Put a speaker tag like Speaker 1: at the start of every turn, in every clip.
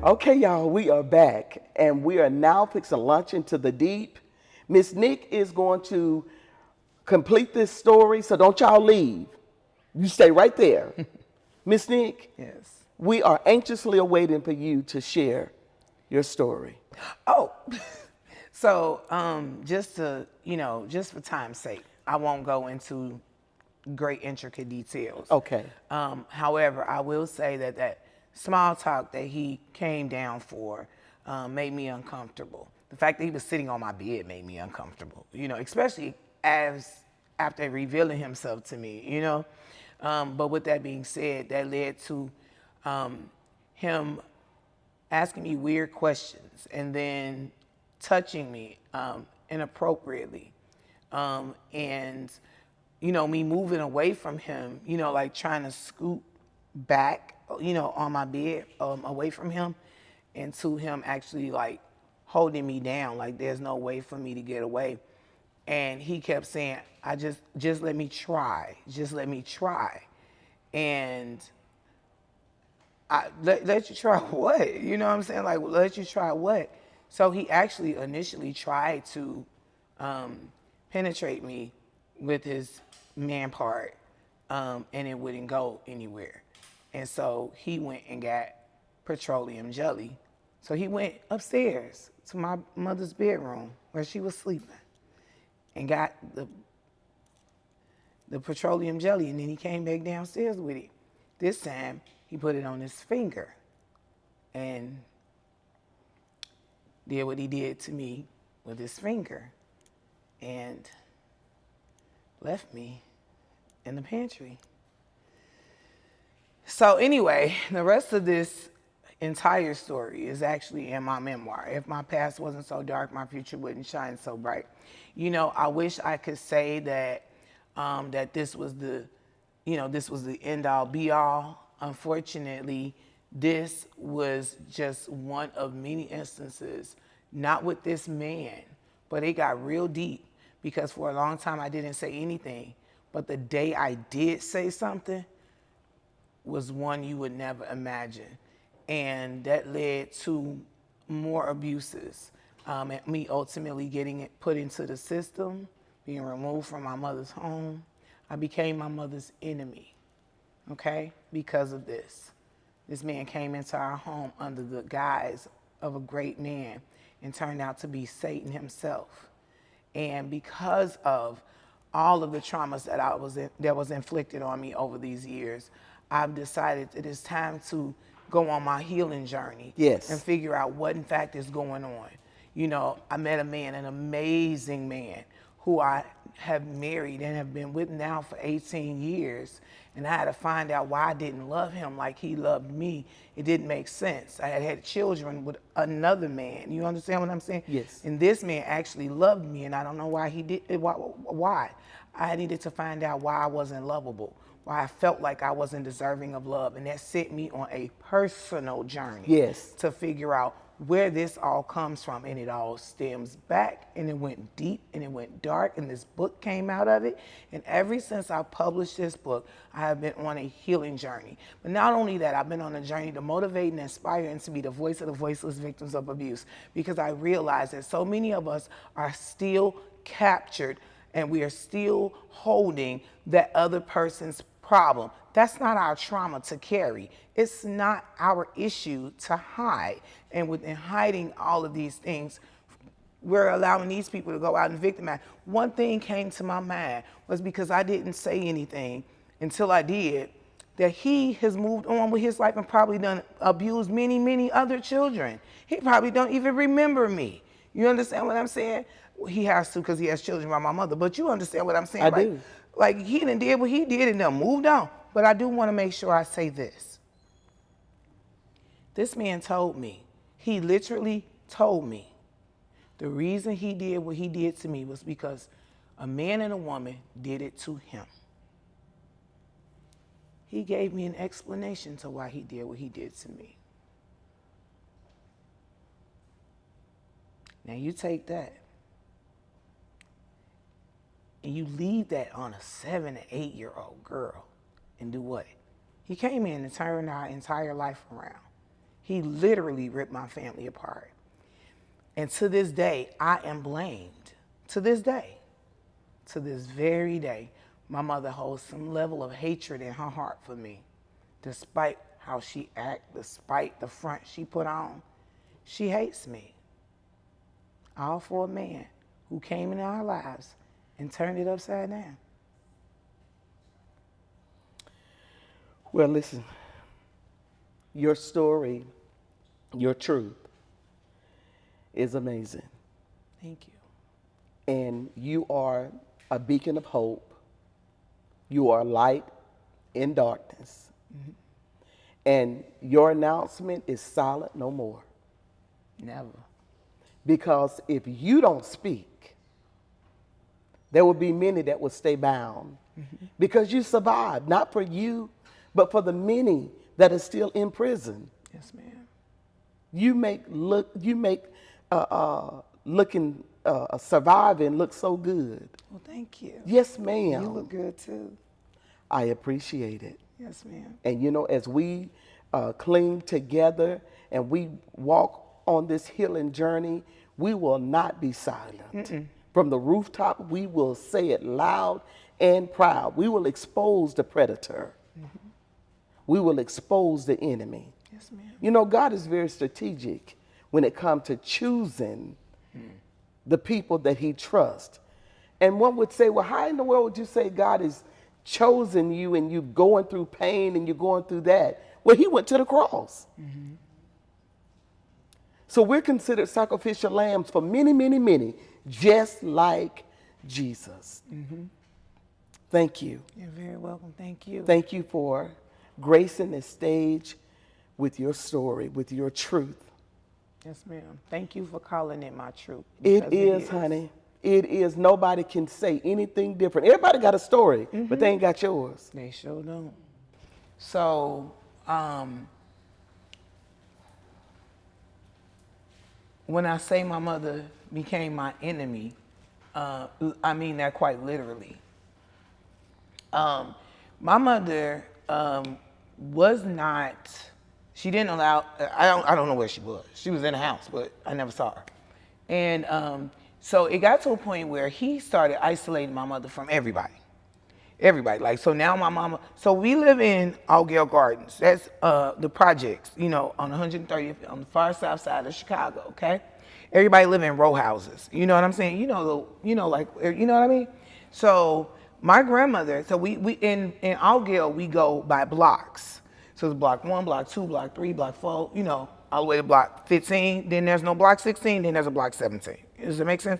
Speaker 1: Okay, y'all, we are back, and we are now fixing to launch into the deep. Miss Nick is going to complete this story, so don't y'all leave. You stay right there. Miss Nick,
Speaker 2: Yes.
Speaker 1: we are anxiously awaiting for you to share your story.
Speaker 2: Oh, so just to, just for time's sake, I won't go into great intricate details.
Speaker 1: Okay.
Speaker 2: However, I will say that that small talk that he came down for made me uncomfortable. The fact that he was sitting on my bed made me uncomfortable, especially as after revealing himself to me. But with that being said, that led to him asking me weird questions and then touching me inappropriately. And, me moving away from him, like trying to scoot back, on my bed, away from him, and to him actually like holding me down, like there's no way for me to get away. And he kept saying, I just let me try, just let me try. And let you try what? You know what I'm saying? Like, let you try what? So he actually initially tried to penetrate me with his man part, and it wouldn't go anywhere. And so he went and got petroleum jelly. So he went upstairs to my mother's bedroom where she was sleeping and got the petroleum jelly, and then he came back downstairs with it. This time, he put it on his finger and did what he did to me with his finger and left me in the pantry. So anyway, the rest of this entire story is actually in my memoir. If my past wasn't so dark, my future wouldn't shine so bright. I wish I could say that that this was the end all be all. Unfortunately, this was just one of many instances, not with this man, but it got real deep because for a long time I didn't say anything. But the day I did say something was one you would never imagine. And that led to more abuses, and me ultimately getting it put into the system, being removed from my mother's home. I became my mother's enemy, okay, because of this. This man came into our home under the guise of a great man and turned out to be Satan himself. And because of all of the traumas that was inflicted on me over these years, I've decided that it's time to go on my healing journey.
Speaker 1: Yes.
Speaker 2: And figure out what in fact is going on. I met a man, an amazing man, who I have married and have been with now for 18 years. And I had to find out why I didn't love him like he loved me. It didn't make sense. I had children with another man. You understand what I'm saying?
Speaker 1: Yes.
Speaker 2: And this man actually loved me, and I don't know why he did. Why? I needed to find out why I wasn't lovable, why I felt like I wasn't deserving of love. And that sent me on a personal journey.
Speaker 1: Yes.
Speaker 2: To figure out where this all comes from. And it all stems back, and it went deep, and it went dark, and this book came out of it. And ever since I published this book, I have been on a healing journey. But not only that, I've been on a journey to motivate and inspire and to be the voice of the voiceless victims of abuse, because I realize that so many of us are still captured, and we are still holding that other person's problem. That's not our trauma to carry. It's not our issue to hide. And within hiding all of these things, we're allowing these people to go out and victimize. One thing came to my mind was because I didn't say anything until I did, that he has moved on with his life and probably done abused many, many other children. He probably don't even remember me. You understand what I'm saying? He has to, because he has children by my mother. But you understand what I'm saying?
Speaker 1: I do.
Speaker 2: Like he done did what he did and done moved on. But I do want to make sure I say this. This man told me, he literally told me, the reason he did what he did to me was because a man and a woman did it to him. He gave me an explanation to why he did what he did to me. Now you take that and you leave that on a 7 to 8 year old girl and do what? He came in and turned our entire life around. He literally ripped my family apart. And to this day, I am blamed. To this day, to this very day, my mother holds some level of hatred in her heart for me. Despite how she acts, despite the front she put on, she hates me. All for a man who came into our lives and turned it upside down.
Speaker 1: Well, listen, your story, your truth is amazing.
Speaker 2: Thank you.
Speaker 1: And you are a beacon of hope. You are light in darkness. Mm-hmm. And your announcement is silent no more.
Speaker 2: Never.
Speaker 1: Because if you don't speak, there will be many that will stay bound. Mm-hmm. Because you survived, not for you, but for the many that are still in prison.
Speaker 2: Yes, ma'am.
Speaker 1: You make surviving look so good.
Speaker 2: Well, thank you.
Speaker 1: Yes, ma'am.
Speaker 2: You look good too.
Speaker 1: I appreciate it.
Speaker 2: Yes, ma'am.
Speaker 1: And you know, as we cling together and we walk on this healing journey, we will not be silent. Mm-mm. From the rooftop, we will say it loud and proud. We will expose the predator. Mm-hmm. We will expose the enemy.
Speaker 2: Yes, ma'am.
Speaker 1: You know, God is very strategic when it comes to choosing the people that he trusts. And one would say, well, how in the world would you say God has chosen you and you're going through pain and you're going through that? Well, he went to the cross. Mm-hmm. So we're considered sacrificial lambs for many, many, many, just like Jesus. Mm-hmm. Thank you.
Speaker 2: You're very welcome. Thank you.
Speaker 1: Thank you for gracing the stage with your story, with your truth.
Speaker 2: Yes, ma'am. Thank you for calling it my truth.
Speaker 1: It is, honey. It is. Nobody can say anything different. Everybody got a story, mm-hmm. but they ain't got yours.
Speaker 2: They sure don't. So, when I say my mother became my enemy, I mean that quite literally. My mother was not. She didn't allow. I don't know where she was. She was in the house, but I never saw her. And so it got to a point where he started isolating my mother from everybody. Everybody. Like, so now my mama. So we live in Altgeld Gardens. That's the projects. You know, on 130th, on the far south side of Chicago. Okay. Everybody live in row houses. You know what I'm saying? You know what I mean? So my grandmother. So we in Altgeld we go by blocks. So it's block 1, block 2, block 3, block 4, you know, all the way to block 15. Then there's no block 16, then there's a block 17. Does that make sense?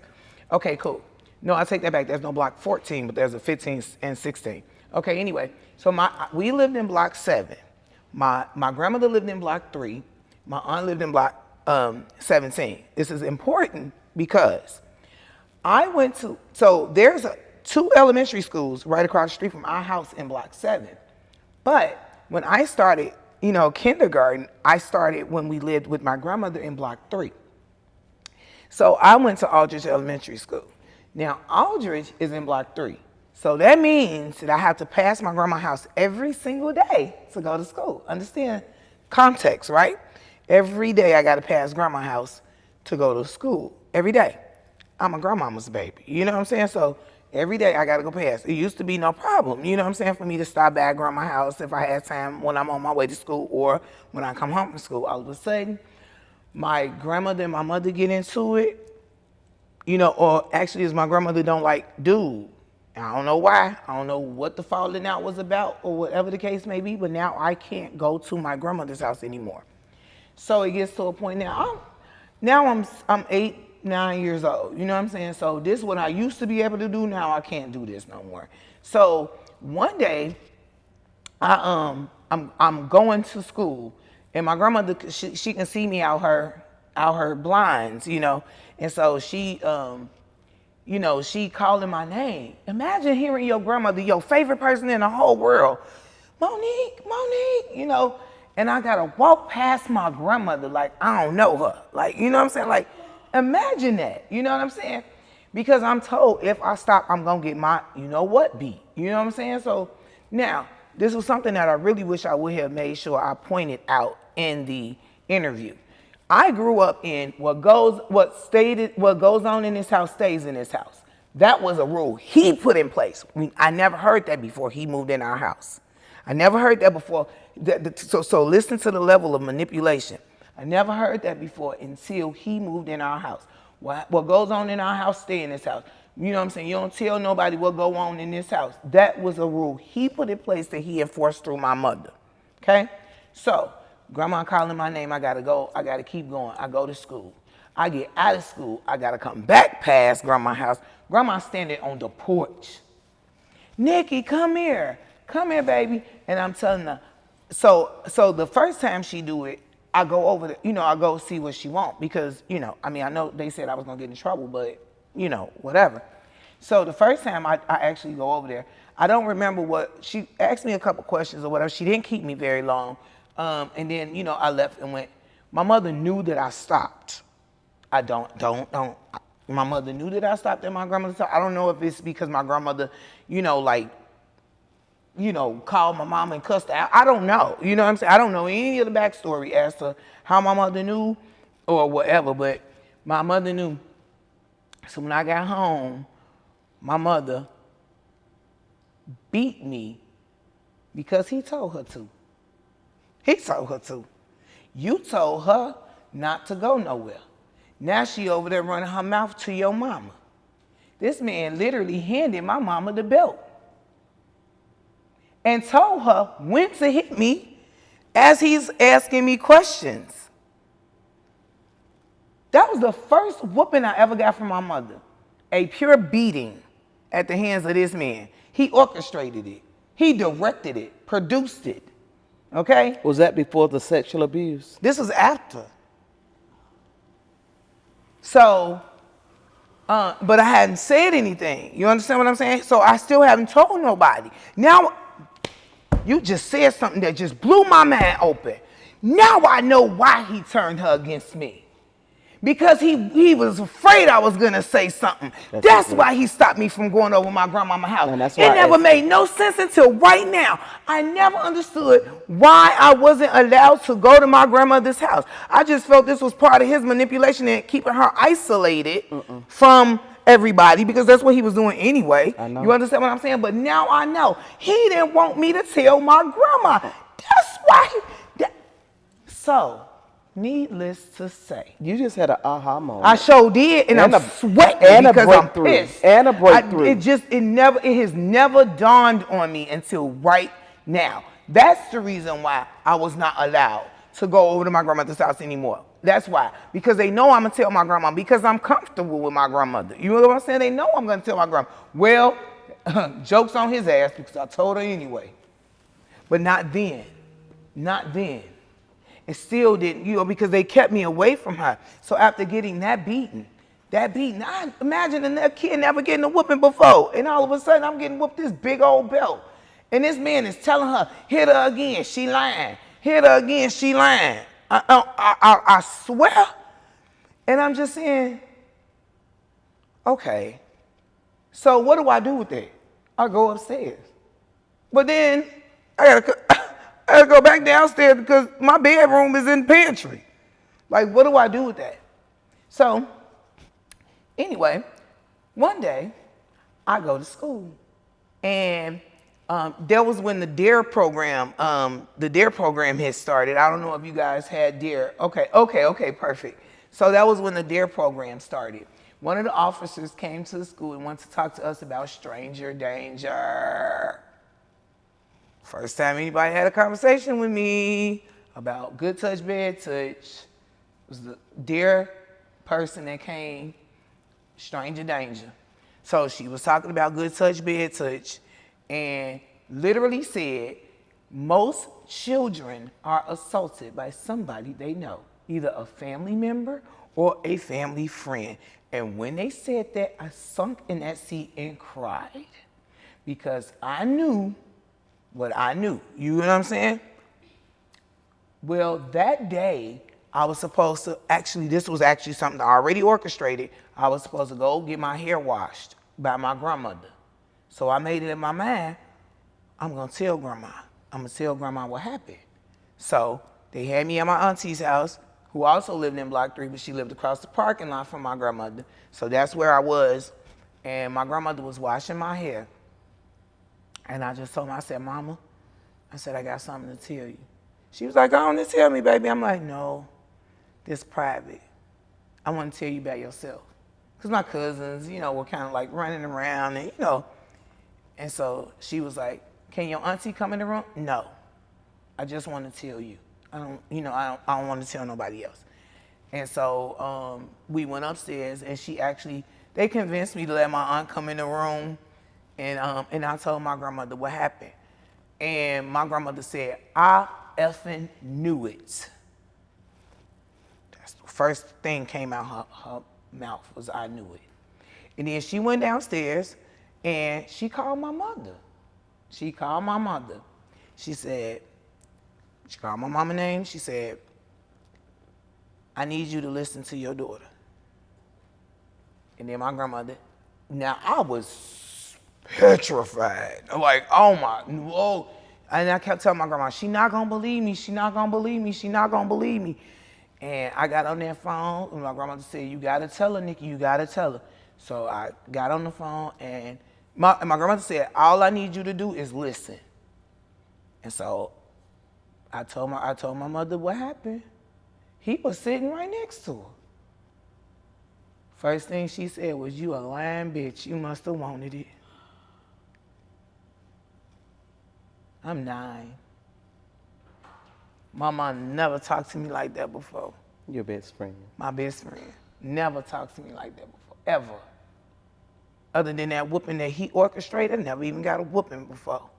Speaker 2: Okay, cool. No, I take that back. There's no block 14, but there's a 15 and 16. Okay, anyway, so we lived in block 7. My grandmother lived in block 3. My aunt lived in block 17. This is important because I went to, so there's 2 elementary schools right across the street from our house in block 7. But when I started, you know, kindergarten, I started when we lived with my grandmother in block 3. So I went to Aldridge Elementary School. Now, Aldridge is in block 3. So that means that I have to pass my grandma's house every single day to go to school. Understand context, right? Every day I got to pass grandma's house to go to school. Every day. I'm a grandmama's baby. You know what I'm saying? So every day I got to go past. It used to be no problem, you know what I'm saying, for me to stop by grandma's house if I had time when I'm on my way to school or when I come home from school. All of a sudden, my grandmother and my mother get into it, you know, or actually is my grandmother don't like dude. I don't know why. I don't know what the falling out was about or whatever the case may be, but now I can't go to my grandmother's house anymore. So it gets to a point now, I'm 8, 9 years old, you know what I'm saying? So this is what I used to be able to do. Now I can't do this no more. So one day, I'm going to school, and my grandmother she can see me out her blinds, you know, and so she you know, she calling my name. Imagine hearing your grandmother, your favorite person in the whole world, Monique, you know, and I gotta walk past my grandmother like I don't know her, like, you know what I'm saying, like. Imagine that, you know what I'm saying? Because I'm told if I stop, I'm gonna get my, you know what, beat. You know what I'm saying? So now, this was something that I really wish I would have made sure I pointed out in the interview. I grew up in what goes on in this house stays in this house. That was a rule he put in place. I never heard that before he moved in our house. I never heard that before. So listen to the level of manipulation. I never heard that before until he moved in our house. What goes on in our house, stay in this house. You know what I'm saying? You don't tell nobody what go on in this house. That was a rule he put in place that he enforced through my mother. Okay? So, grandma calling my name, I gotta go. I gotta keep going. I go to school. I get out of school. I gotta come back past grandma's house. Grandma standing on the porch. Nikki, come here. Come here, baby. And I'm telling her. So the first time she do it, I go over there, I go see what she want because, I know they said I was going to get in trouble, but, whatever. So the first time I actually go over there, I don't remember what, she asked me a couple questions or whatever. She didn't keep me very long. And then, I left and went. My mother knew that I stopped. I don't. My mother knew that I stopped at my grandmother's house. I don't know if it's because my grandmother, called my mom and cussed her out. I don't know. You know what I'm saying? I don't know any of the backstory as to how my mother knew or whatever, but my mother knew. So when I got home, my mother beat me because he told her to. He told her to. You told her not to go nowhere. Now she over there running her mouth to your mama. This man literally handed my mama the belt and told her when to hit me as he's asking me questions. That was the first whooping I ever got from my mother. A pure beating at the hands of this man. He orchestrated it. He directed it, produced it. Okay?
Speaker 1: Was that before the sexual abuse?
Speaker 2: This was after. So, but I hadn't said anything. You understand what I'm saying? So I still haven't told nobody. Now, you just said something that just blew my mind open. Now I know why he turned her against me. Because he was afraid I was going to say something. That's why he stopped me from going over my grandmama's house. It never made no sense until right now. I never understood why I wasn't allowed to go to my grandmother's house. I just felt this was part of his manipulation and keeping her isolated from everybody because that's what he was doing anyway.
Speaker 1: I know.
Speaker 2: You understand what I'm saying? But now I know. He didn't want me to tell my grandma. That's why. So, needless to say,
Speaker 1: you just had an aha moment.
Speaker 2: I sure did, and I'm sweating because I'm pissed.
Speaker 1: And a breakthrough.
Speaker 2: It has never dawned on me until right now. That's the reason why I was not allowed to go over to my grandmother's house anymore. That's why. Because they know I'm going to tell my grandma because I'm comfortable with my grandmother. You know what I'm saying? They know I'm going to tell my grandma. Well, joke's on his ass because I told her anyway. But not then. Not then. It still didn't, because they kept me away from her. So after getting that beating, I imagine that kid never getting a whooping before. And all of a sudden, I'm getting whooped this big old belt. And this man is telling her, hit her again, she lying. Hit her again, she lying. I swear. And I'm just saying, okay. So what do I do with that? I go upstairs. But then I gotta go back downstairs because my bedroom is in the pantry. Like, what do I do with that? So, anyway, one day I go to school, and that was when the DARE program, had started. I don't know if you guys had DARE. Okay, perfect. So that was when the DARE program started. One of the officers came to the school and wanted to talk to us about stranger danger. First time anybody had a conversation with me about good touch, bad touch. It was the DARE person that came, stranger danger. So she was talking about good touch, bad touch, and literally said, most children are assaulted by somebody they know, either a family member or a family friend. And when they said that, I sunk in that seat and cried because I knew what I knew. You know what I'm saying? Well, that day, I was supposed to, this was actually something I already orchestrated. I was supposed to go get my hair washed by my grandmother. So I made it in my mind, I'm going to tell grandma. I'm going to tell grandma what happened. So they had me at my auntie's house, who also lived in Block 3, but she lived across the parking lot from my grandmother. So that's where I was. And my grandmother was washing my hair. And I just told her, I said, Mama, I said, I got something to tell you. She was like, go on and tell me, baby. I'm like, no, this private. I want to tell you about yourself. Because my cousins, were kind of like running around and. And so she was like, can your auntie come in the room? No, I just want to tell you. I don't want to tell nobody else. And so we went upstairs, and they convinced me to let my aunt come in the room, and I told my grandmother what happened. And my grandmother said, I effing knew it. That's the first thing came out her mouth was I knew it. And then she went downstairs, and she called my mother. She called my mama name. She said, I need you to listen to your daughter. And then my grandmother, now I was petrified. I'm like, oh my, whoa. And I kept telling my grandma, she not gonna believe me, she not gonna believe me, she not gonna believe me. And I got on that phone, and my grandmother said, you gotta tell her, Nikki, you gotta tell her. So I got on the phone, and my grandmother said, all I need you to do is listen. And so I told my mother what happened. He was sitting right next to her. First thing she said was, you a lying bitch. You must have wanted it. I'm 9. My mom never talked to me like that before.
Speaker 1: Your best friend.
Speaker 2: My best friend. Never talked to me like that before, ever. Other than that whooping that he orchestrated, I never even got a whooping before.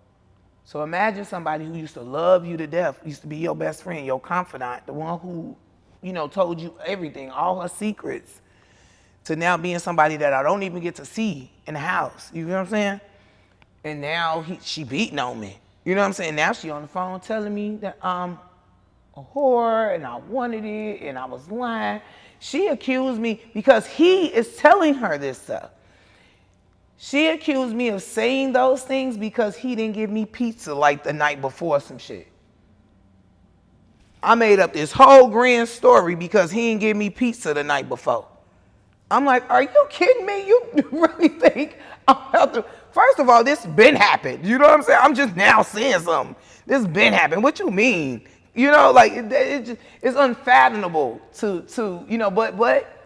Speaker 2: So imagine somebody who used to love you to death, used to be your best friend, your confidant, the one who, told you everything, all her secrets, to now being somebody that I don't even get to see in the house. You know what I'm saying? And now she beating on me. You know what I'm saying? Now she on the phone telling me that I'm a whore and I wanted it and I was lying. She accused me because he is telling her this stuff. She accused me of saying those things because he didn't give me pizza like the night before some shit. I made up this whole grand story because he didn't give me pizza the night before. I'm like, are you kidding me? You really think I'm about to... First of all, this been happened. You know what I'm saying? I'm just now seeing something. This been happened. What you mean? It's unfathomable but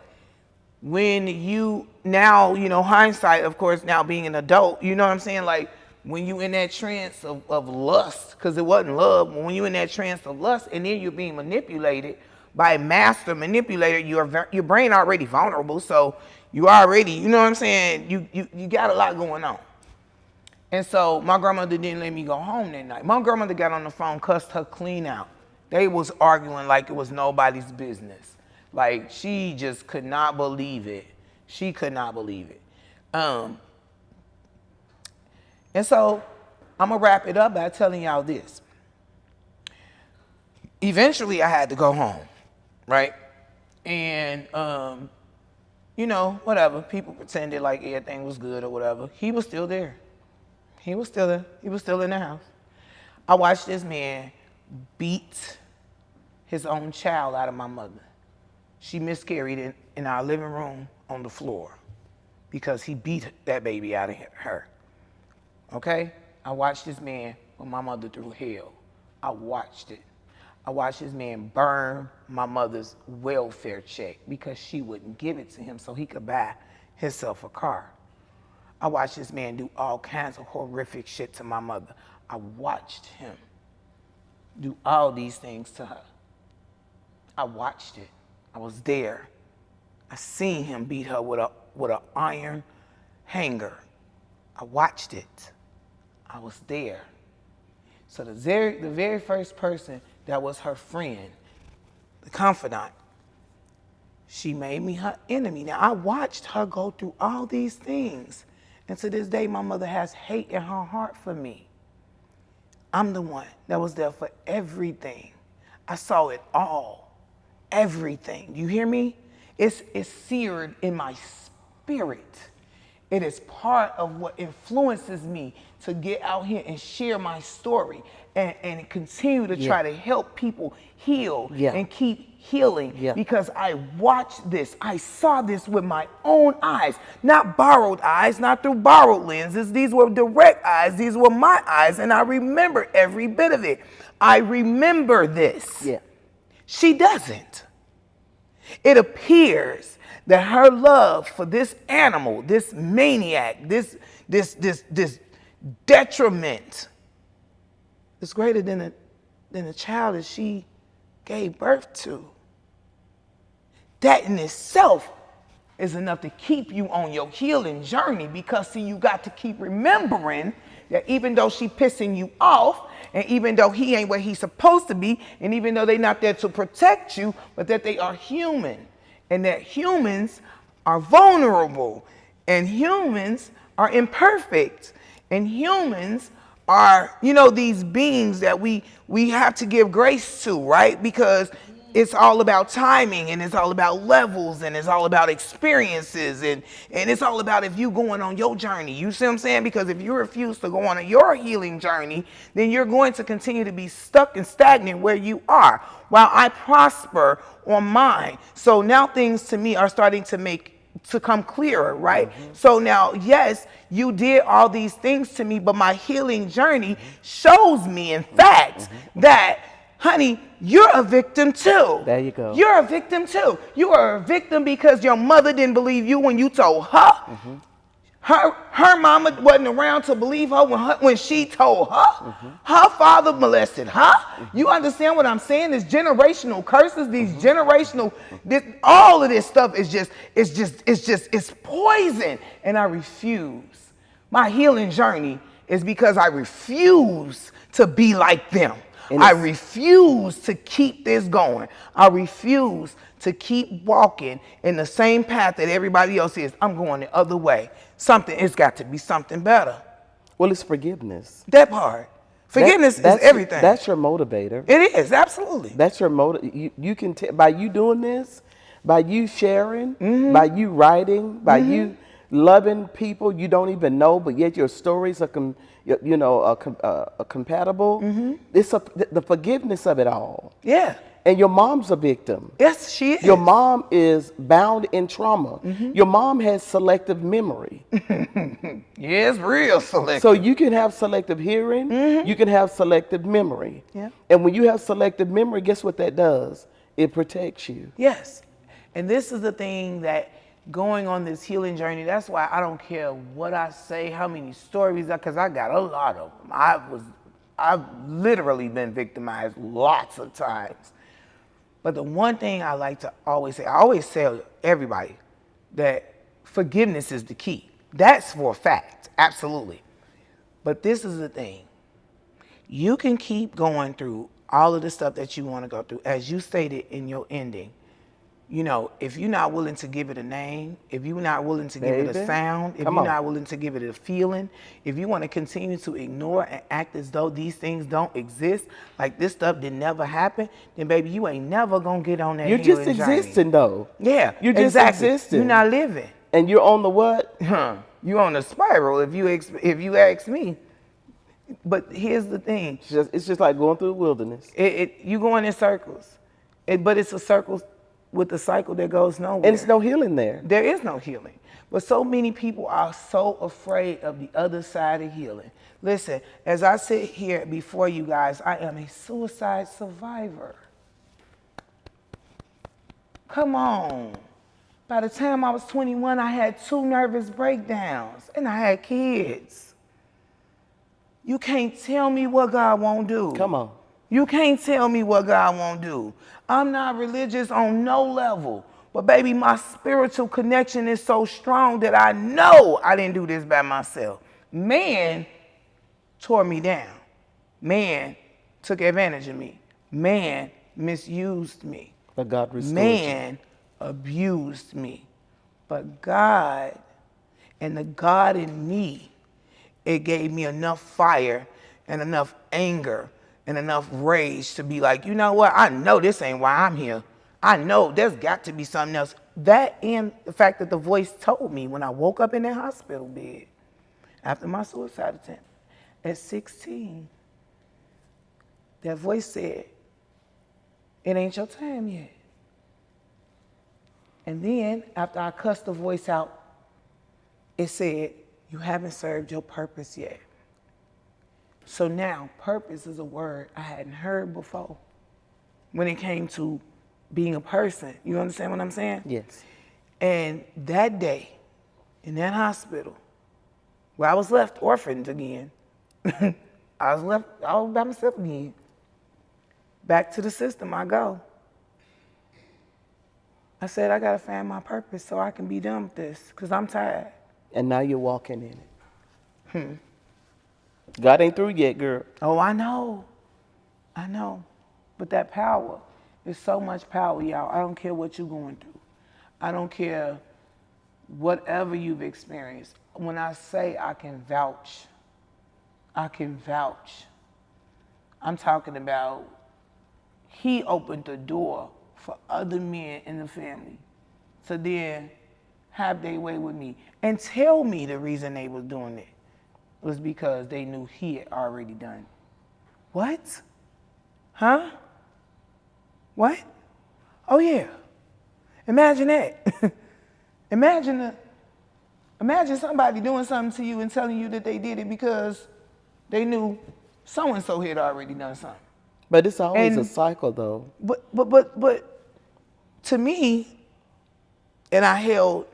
Speaker 2: when you now, hindsight, of course, now being an adult, you know what I'm saying? Like when you in that trance of lust, because it wasn't love, when you in that trance of lust and then you're being manipulated by a master manipulator, your brain already vulnerable. So you already, you know what I'm saying? You got a lot going on. And so my grandmother didn't let me go home that night. My grandmother got on the phone, cussed her clean out. They was arguing like it was nobody's business. Like she just could not believe it. She could not believe it. And so I'm gonna wrap it up by telling y'all this. Eventually I had to go home, right? And whatever. People pretended like everything was good or whatever. He was still there. He was still there. He was still in the house. I watched this man beat his own child out of my mother. She miscarried in our living room on the floor because he beat that baby out of her. Okay? I watched this man put my mother through hell. I watched it. I watched this man burn my mother's welfare check because she wouldn't give it to him so he could buy himself a car. I watched this man do all kinds of horrific shit to my mother. I watched him do all these things to her. I watched it. I was there. I seen him beat her with an iron hanger. I watched it. I was there. So the very first person that was her friend, the confidant, she made me her enemy. Now I watched her go through all these things. And to this day, my mother has hate in her heart for me. I'm the one that was there for everything. I saw it all. Everything. You hear me? It's seared in my spirit. It is part of what influences me to get out here and share my story and continue to try to help people heal and keep healing because I watched this. I saw this with my own eyes, not borrowed eyes, not through borrowed lenses. These were direct eyes. These were my eyes, and I remember every bit of it. I remember this.
Speaker 1: Yeah.
Speaker 2: She doesn't. It appears that her love for this animal, this maniac, this detriment is greater than the child that she gave birth to. That in itself is enough to keep you on your healing journey because, see, you got to keep remembering that even though she pissing you off, and even though he ain't where he's supposed to be, and even though they're not there to protect you, but that they are human, and that humans are vulnerable, and humans are imperfect, and humans are, you know, these beings that we have to give grace to, right? Because it's all about timing, and it's all about levels, and it's all about experiences, and it's all about if you going on your journey. You see what I'm saying? Because if you refuse to go on your healing journey, then you're going to continue to be stuck and stagnant where you are, while I prosper on mine. So now things to me are starting to come clearer, right? So now, yes, you did all these things to me, but my healing journey shows me, in fact, that, honey, you're a victim too.
Speaker 1: There you go.
Speaker 2: You're a victim too. You are a victim because your mother didn't believe you when you told her. Her mama wasn't around to believe her when she told her. Her father molested her. You understand what I'm saying? These generational curses, these generational, all of this stuff it's poison. And I refuse. My healing journey is because I refuse to be like them. I refuse to keep this going. I refuse to keep walking in the same path that everybody else is. I'm going the other way. It's got to be something better.
Speaker 1: Well, it's forgiveness.
Speaker 2: That part. Forgiveness is everything.
Speaker 1: That's your motivator.
Speaker 2: It is, absolutely.
Speaker 1: That's your motive. You can by you doing this, by you sharing, by you writing, by you loving people you don't even know, but yet your stories are compatible. It's the forgiveness of it all. Yeah. And your mom's a victim.
Speaker 2: Yes, she is.
Speaker 1: Your mom is bound in trauma. Your mom has selective memory.
Speaker 2: Yeah, it's real selective.
Speaker 1: So you can have selective hearing. You can have selective memory. Yeah. And when you have selective memory, guess what that does? It protects you.
Speaker 2: Yes. And this is the thing that going on this healing journey, that's why I don't care what I say, how many stories, because I got a lot of them. I've literally been victimized lots of times. But the one thing I like to always say, I always tell everybody that forgiveness is the key. That's for a fact, absolutely. But this is the thing. You can keep going through all of the stuff that you want to go through, as you stated in your ending. You know, if you're not willing to give it a name, if you're not willing to give it a sound, if you're not willing to give it a feeling, if you want to continue to ignore and act as though these things don't exist, like this stuff did never happen, then baby, you ain't never gonna get on that
Speaker 1: You're
Speaker 2: healing
Speaker 1: just existing, though.
Speaker 2: Yeah,
Speaker 1: you're just existing.
Speaker 2: You're not living.
Speaker 1: And you're on the what?
Speaker 2: You're on the spiral. If you ask me. But here's the thing.
Speaker 1: It's just like going through the wilderness.
Speaker 2: You going in circles, but it's a circle with a cycle that goes nowhere.
Speaker 1: And it's no healing there.
Speaker 2: There is no healing. But so many people are so afraid of the other side of healing. Listen, as I sit here before you guys, I am a suicide survivor. Come on. By the time I was 21, I had 2 nervous breakdowns and I had kids. You can't tell me what God won't do.
Speaker 1: Come on.
Speaker 2: You can't tell me what God won't do. I'm not religious on no level, but baby, my spiritual connection is so strong that I know I didn't do this by myself. Man tore me down. Man took advantage of me. Man misused me.
Speaker 1: But God restored
Speaker 2: Man abused me. But God and the God in me, it gave me enough fire and enough anger and enough rage to be like, you know what? I know this ain't why I'm here. I know there's got to be something else. that and the fact that the voice told me when I woke up in that hospital bed after my suicide attempt at 16, that voice said, it ain't your time yet. And then after I cussed the voice out, it said, you haven't served your purpose yet. So now, purpose is a word I hadn't heard before when it came to being a person. You understand what I'm saying?
Speaker 1: Yes.
Speaker 2: And that day, in that hospital, where I was left orphaned again, I was by myself again. Back to the system I go. I said, I gotta find my purpose so I can be done with this, because I'm tired.
Speaker 1: And now you're walking in it. God ain't through yet, girl.
Speaker 2: Oh, I know. But that power is so much power, y'all. I don't care what you're going through. I don't care whatever you've experienced. When I say I can vouch, I can vouch. I'm talking about he opened the door for other men in the family to then have their way with me and tell me the reason they was doing it was because they knew he had already done it. What? Huh? What? Oh yeah. Imagine that. Imagine somebody doing something to you and telling you that they did it because they knew so-and-so had already done something.
Speaker 1: But it's always a cycle, though.
Speaker 2: But to me, and I held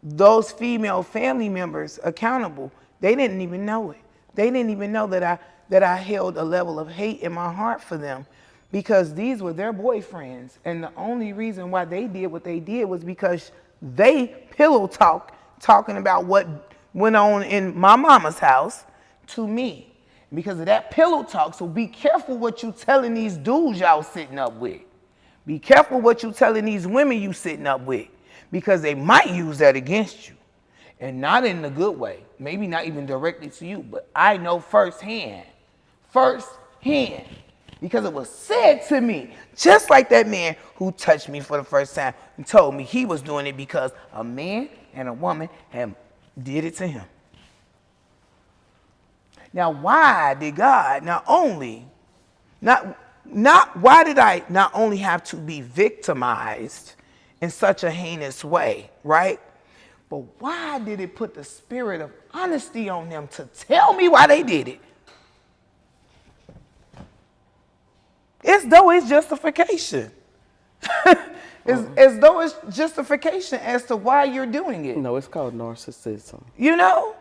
Speaker 2: those female family members accountable. They didn't even know it. They didn't even know that I held a level of hate in my heart for them, because these were their boyfriends, and the only reason why they did what they did was because they pillow talking about what went on in my mama's house to me. Because of that pillow talk, so be careful what you telling these dudes y'all sitting up with. Be careful what you telling these women you sitting up with, because they might use that against you. And not in a good way. Maybe not even directly to you, but I know firsthand, because it was said to me, just like that man who touched me for the first time and told me he was doing it because a man and a woman had did it to him. Now, why did God why did I not only have to be victimized in such a heinous way, right? But why did it put the spirit of honesty on them to tell me why they did it? As though it's justification. As though it's justification as to why you're doing it.
Speaker 1: No, it's called narcissism.
Speaker 2: You know?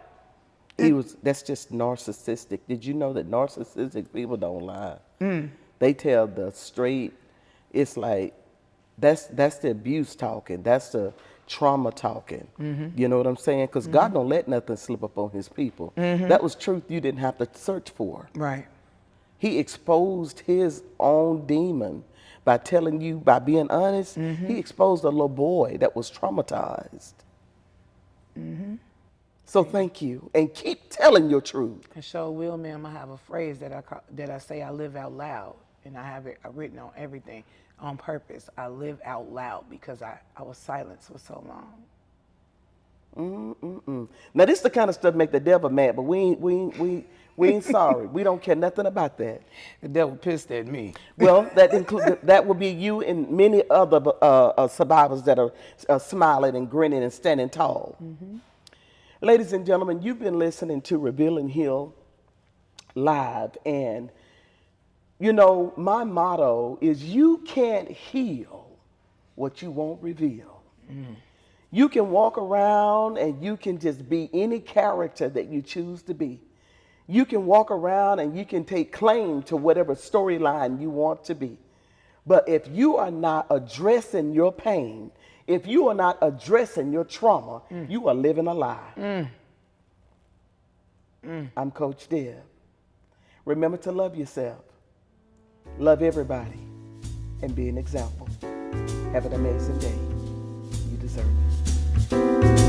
Speaker 1: That's just narcissistic. Did you know that narcissistic people don't lie? They tell the straight, it's like, that's the abuse talking. That's the trauma talking. You know what I'm saying? Because God don't let nothing slip up on his people. That was truth you didn't have to search for.
Speaker 2: Right.
Speaker 1: He exposed his own demon by telling you, by being honest, he exposed a little boy that was traumatized. So thank you, and keep telling your truth.
Speaker 2: And sure will, ma'am. I have a phrase that I say I live out loud, and I have it written on everything on purpose. I live out loud because I was silenced for so long.
Speaker 1: Now this the kind of stuff make the devil mad, but we ain't sorry. We don't care nothing about that.
Speaker 2: The devil pissed at me.
Speaker 1: Well, that will be you and many other survivors that are smiling and grinning and standing tall. Ladies and gentlemen, you've been listening to Reveal and Heal Live, and you know, my motto is you can't heal what you won't reveal. You can walk around and you can just be any character that you choose to be. You can walk around and you can take claim to whatever storyline you want to be. But if you are not addressing your pain, if you are not addressing your trauma, you are living a lie. I'm Coach Deb. Remember to love yourself, love everybody, and be an example. Have an amazing day. You deserve it.